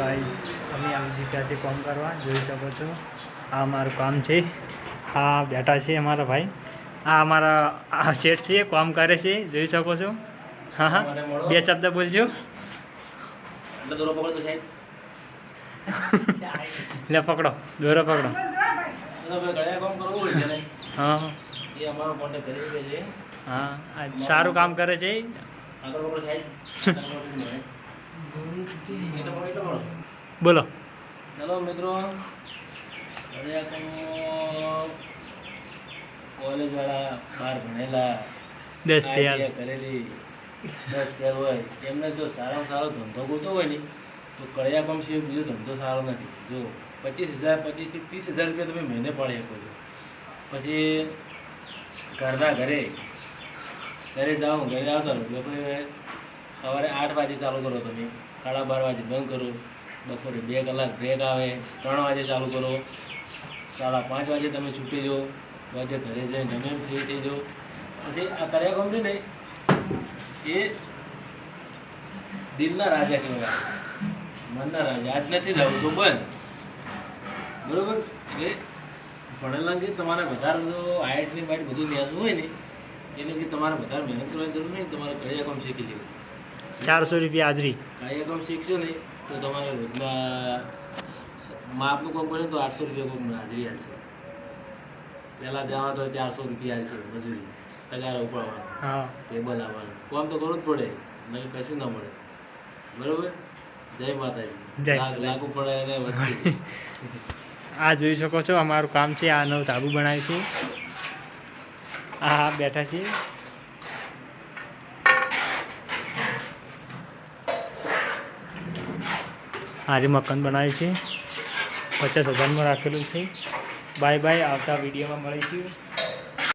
Guys अमी આવી ગયા છે કામ કરવા જોઈ શકો છો આ અમારું કામ છે આ બેઠા છે અમારા ભાઈ આ અમારા શેઠ છે કામ કરે છે જોઈ શકો છો હા હા બે શબ્દ બોલજો એટલે દોરો પકડો તો સાહેબ લે પકડો દોરો પકડો ગળ્યા કામ કરવું હોય છે ને હા એ અમારો કોન્ટેક્ટ કરી છે હા સારું કામ કરે છે આગળ પકડો સાહેબ बोलो चलो मित्रों कॉलेज वाला बार भणेला 10 फेल करेली 10 फेल હોય એમને જો સારામાં સારો ધંધો ગોતો હોય ને તો કળિયા કામ સિવાય બીજો ધંધો સારો નથી જો 25,000 થી 30,000 રૂપિયા તમે મહિને પાડી શકો છો પછી ઘરના ઘરે જાઓ ઘરે આવતા લોકો સવારે 8 વાગે ચાલુ કરો તમે 12:30 વાગે બંધ કરો બપોરે 2 કલાક બ્રેક આવે 3 વાગે ચાલુ કરો 5:30 વાગે તમે છૂટી જાઓ વાગે ઘરે જઈને તમે ફ્રી થઈ જાઓ પછી આ કર્યા કામ છે ને એ દિલના રાજા કહેવાય મનના રાજા આજ નથી જવું તો બંધ બરોબર એટલે ભણેલા જે તમારે વધારે જો આઈટની બાઈટ બધું ન્યાજવું હોય ને એટલે કે તમારે વધારે મહેનત કરવાની જરૂર નહીં તમારે કર્યા કામ શીખી લેવું 400 રૂપિયા હાજરી કર્યા કામ શીખશો ને તો તમારે રોજના માપનું કામ કરે તો 800 રૂપિયા કોઈક હાજરી આવશે પહેલાં જવા તો 400 રૂપિયા આવશે મજૂરી તગાર ઉપાડવાનો હા ટેબલ આવવાનું કામ તો કરવું જ પડે નહીં કશું ના મળે બરાબર જય માતાજી લાગુ પડે એને વચ્ચે આ જોઈ શકો છો અમારું કામ છે આ નવું ધાબુ બનાવ્યું છે આ બેઠા છે આજે મકાન બનાવ્યું છે 50,000માં રાખેલું છે બાય બાય આવતા વિડીયોમાં મળીશું।